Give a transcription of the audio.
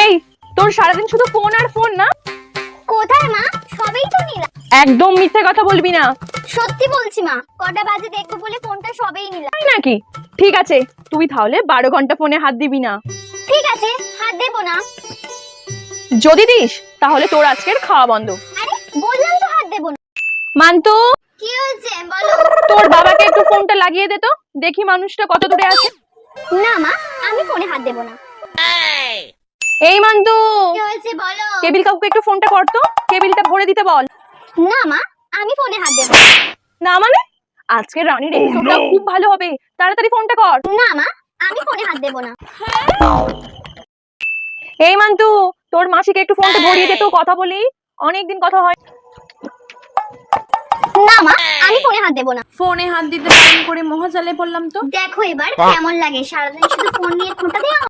এই তোর সারাদিন শুধু ফোন আর ফোন না? কোথায় মা, সবেই তো নিলাম। একদম মিথ্যে কথা বলবি না। সত্যি বলছি মা, কটা বাজে দেখবো বলে ফোনটা সবেই নিলাম। তাই নাকি? ঠিক আছে, তুই তাহলে 12 ঘন্টা ফোনে হাত দিবি না। ঠিক আছে, হাত দেবো না। যদি দিস তাহলে তোর আজকের খাওয়া বন্ধ। আরে বললাম তো হাত দেবো না। মান্তু, কি হয়েছে বলো। তোর বাবাকে একটু ফোনটা লাগিয়ে দে তো, দেখি মানুষটা কত দূরে আছে। না মা, আমি ফোনে হাত দেবো না। এই মান্তু, কি হয়েছে বলো। কেবিল কাকুকে একটু ফোনটা কর তো, কেবিলটা ভরে দিতে বল। না মা, আমি ফোনে হাত দেবো না। না মানে? আজকে রানীর এপিসোডটা খুব ভালো হবে, তাড়াতাড়ি ফোনটা কর। না মা, আমি ফোনে হাত দেবো না। এই মান্তু, তোর মাসিকে একটু ফোনটা ধরিয়ে দে তো, কথা বলি, অনেকদিন কথা হয়। না মা, আমি ফোনে হাত দেবো না। ফোনে হাত দিতে বারণ করে মহাজালে পড়লাম তো। দেখো এবার কেমন লাগে, সারাদিন শুধু ফোন নিয়ে খোঁটা দেওয়া।